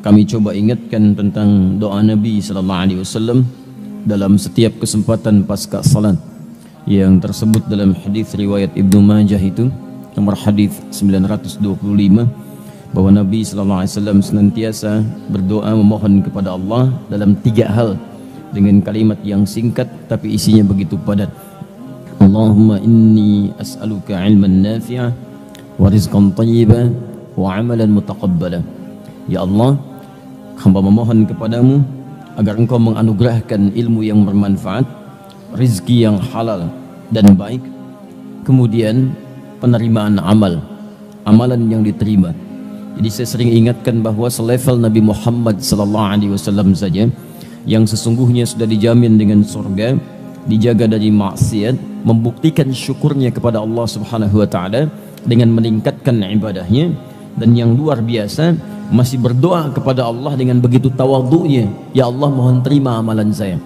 kami coba ingatkan tentang doa Nabi sallallahu alaihi wasallam dalam setiap kesempatan pasca salat yang tersebut dalam hadis riwayat Ibnu Majah itu nomor hadis 925 bahwa Nabi sallallahu alaihi wasallam senantiasa berdoa memohon kepada Allah dalam 3 hal dengan kalimat yang singkat tapi isinya begitu padat. Allahumma inni as'aluka ilman nafi'a wa rizqan thayyiban wa amalan mutaqabbala. Ya Allah, hamba memohon kepadamu agar engkau menganugerahkan ilmu yang bermanfaat, rizki yang halal dan baik, kemudian penerimaan amalan yang diterima. Jadi saya sering ingatkan bahwa selevel Nabi Muhammad SAW saja yang sesungguhnya sudah dijamin dengan surga, dijaga dari maksiat, membuktikan syukurnya kepada Allah Subhanahu wa taala dengan meningkatkan ibadahnya, dan yang luar biasa masih berdoa kepada Allah dengan begitu tawadhu'nya, ya Allah mohon terima amalan saya.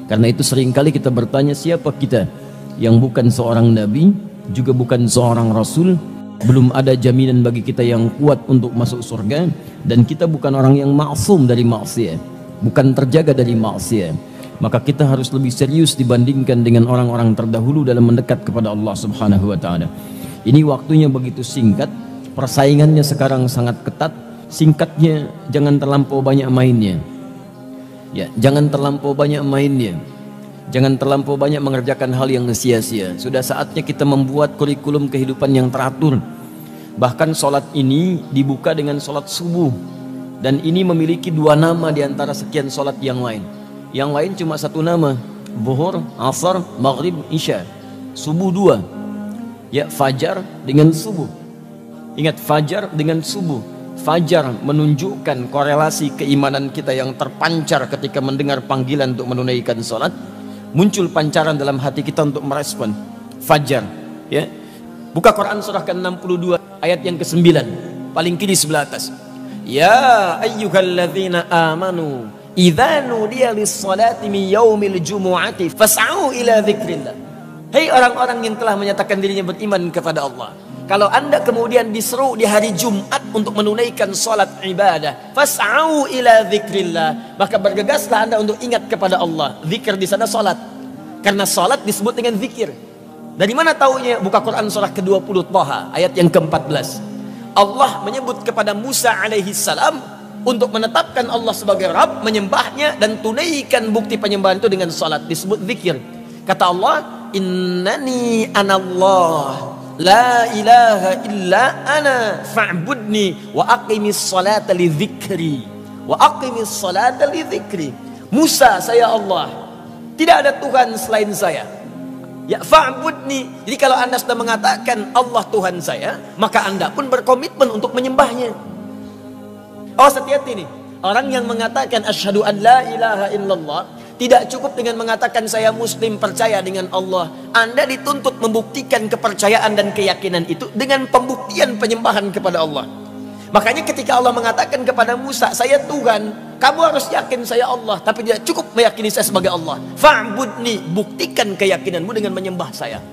Karena itu seringkali kita bertanya, siapa kita yang bukan seorang nabi, juga bukan seorang rasul, belum ada jaminan bagi kita yang kuat untuk masuk surga, dan kita bukan orang yang maksum dari maksiat, bukan terjaga dari maksiat. Maka kita harus lebih serius dibandingkan dengan orang-orang terdahulu dalam mendekat kepada Allah Subhanahu wa taala. Ini waktunya begitu singkat, persaingannya sekarang sangat ketat. Singkatnya, jangan terlampau banyak mainnya. Ya, jangan terlampau banyak mainnya. Jangan terlampau banyak mengerjakan hal yang sia-sia. Sudah saatnya kita membuat kurikulum kehidupan yang teratur. Bahkan sholat ini dibuka dengan sholat subuh, dan ini memiliki 2 nama di antara sekian sholat yang lain. Yang lain cuma 1 nama, zuhur, asar, maghrib, isya. Subuh 2. Ya, fajar dengan subuh. Ingat, fajar dengan subuh. Fajar menunjukkan korelasi keimanan kita yang terpancar ketika mendengar panggilan untuk menunaikan sholat. Muncul pancaran dalam hati kita untuk merespon fajar. Ya, buka Quran surah ke-62 ayat yang ke-9, paling kiri sebelah atas. Ya ayyuhalladzina amanu idza nudiya lis-salati min yaumil jumu'ati fas'au ila dzikrillah. Hei orang-orang yang telah menyatakan dirinya beriman kepada Allah, kalau anda kemudian diseru di hari Jumat untuk menunaikan sholat ibadah, fas'au ila dzikrillah, maka bergegaslah anda untuk ingat kepada Allah. Zikir di sana sholat, karena sholat disebut dengan zikir. Dari mana taunya? Buka Quran surah ke-20 Thaha ayat yang ke-14. Allah menyebut kepada Musa alaihi salam untuk menetapkan Allah sebagai Rabb, menyembahnya dan tunaikan bukti penyembahan itu dengan sholat, disebut zikir. Kata Allah, innani anallah la ilaha illa ana fa'budni wa aqimis salata li dzikri wa aqimis salata li dzikri. Musa, saya Allah, tidak ada Tuhan selain saya. Ya, fa'budni. Jadi kalau anda sudah mengatakan Allah Tuhan saya, maka anda pun berkomitmen untuk menyembahnya. Oh, hati-hati nih, orang yang mengatakan asyhadu an la ilaha illallah tidak cukup dengan mengatakan saya muslim, percaya dengan Allah. Anda dituntut membuktikan kepercayaan dan keyakinan itu dengan pembuktian penyembahan kepada Allah. Makanya ketika Allah mengatakan kepada Musa, saya Tuhan, kamu harus yakin saya Allah, tapi tidak cukup meyakini saya sebagai Allah. Fa'budni, buktikan keyakinanmu dengan menyembah saya.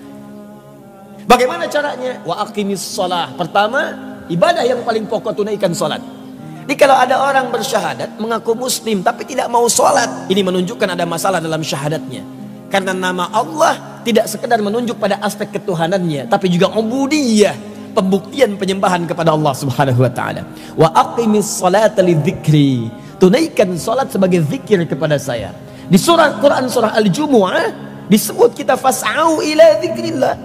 Bagaimana caranya? Wa aqimis shalah. Pertama, ibadah yang paling pokok, tunaikan salat. Jadi kalau ada orang bersyahadat mengaku muslim tapi tidak mau sholat, ini menunjukkan ada masalah dalam syahadatnya. Karena nama Allah tidak sekedar menunjuk pada aspek ketuhanannya, tapi juga ubudiyah, pembuktian penyembahan kepada Allah Subhanahu wa taala. Wa aqimis sholata lidzikri, tunaikan salat sebagai zikir kepada saya. Di surah Quran surah Al-Jumu'ah disebut kita fas'au ila dzikrillah.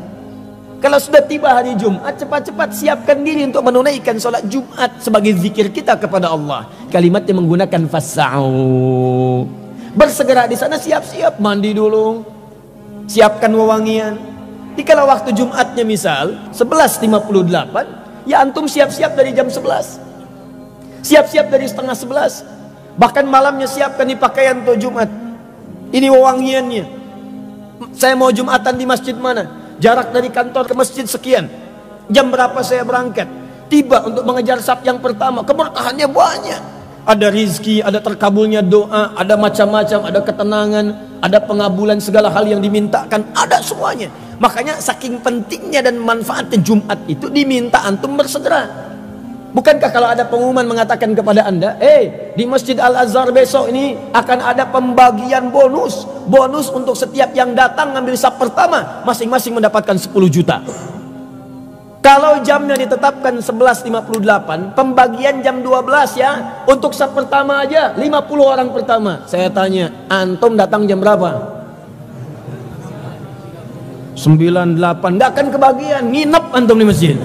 Kalau sudah tiba hari Jumat, cepat-cepat siapkan diri untuk menunaikan sholat Jumat sebagai zikir kita kepada Allah. Kalimatnya menggunakan fas'au. Bersegera di sana, siap-siap mandi dulu, siapkan wewangian. Jadi kalau waktu Jumatnya misal 11.58, ya antum siap-siap dari jam 11. Siap-siap dari setengah 11. Bahkan malamnya siapkan di pakaian untuk Jumat. Ini wewangiannya. Saya mau Jumatan di masjid mana? Jarak dari kantor ke masjid sekian. Jam berapa saya berangkat? Tiba untuk mengejar saf yang pertama. Keberkahannya banyak. Ada rizki, ada terkabulnya doa, ada macam-macam, ada ketenangan, ada pengabulan segala hal yang dimintakan, ada semuanya. Makanya saking pentingnya dan manfaatnya Jumat itu diminta antum bersegera. Bukankah kalau ada pengumuman mengatakan kepada Anda, di Masjid Al-Azhar besok ini akan ada pembagian bonus. Bonus untuk setiap yang datang ngambil saf pertama, masing-masing mendapatkan 10 juta. Kalau jamnya ditetapkan 11.58, pembagian jam 12 ya. Untuk saf pertama aja 50 orang pertama. Saya tanya, antum datang jam berapa? 98, nggak akan kebagian, nginep antum di masjid.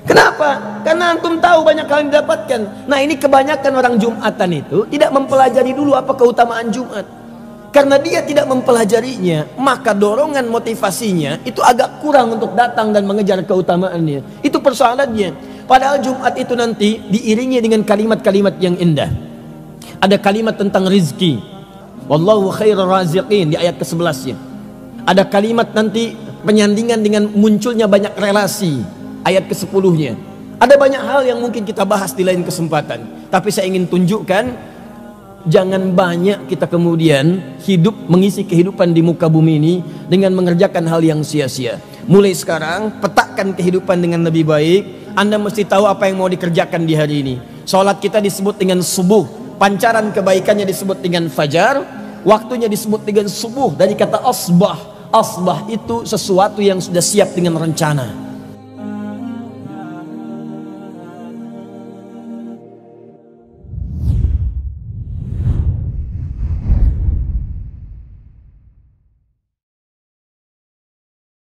Kenapa? Karena antum tahu banyak hal yang didapatkan. Nah, ini kebanyakan orang Jumatan itu tidak mempelajari dulu apa keutamaan Jumat. Karena dia tidak mempelajarinya, maka dorongan motivasinya itu agak kurang untuk datang dan mengejar keutamaannya. Itu persoalannya. Padahal Jumat itu nanti diiringi dengan kalimat-kalimat yang indah. Ada kalimat tentang rizki, wallahu khairur raziqin, di ayat ke-11-nya. Ada kalimat nanti penyandingan dengan munculnya banyak relasi, ayat ke-10-nya. Ada banyak hal yang mungkin kita bahas di lain kesempatan, tapi saya ingin tunjukkan, jangan banyak kita kemudian hidup mengisi kehidupan di muka bumi ini dengan mengerjakan hal yang sia-sia. Mulai sekarang petakan kehidupan dengan lebih baik. Anda mesti tahu apa yang mau dikerjakan di hari ini. Sholat kita disebut dengan subuh, pancaran kebaikannya disebut dengan fajar, waktunya disebut dengan subuh dari kata asbah. Asbah itu sesuatu yang sudah siap dengan rencana.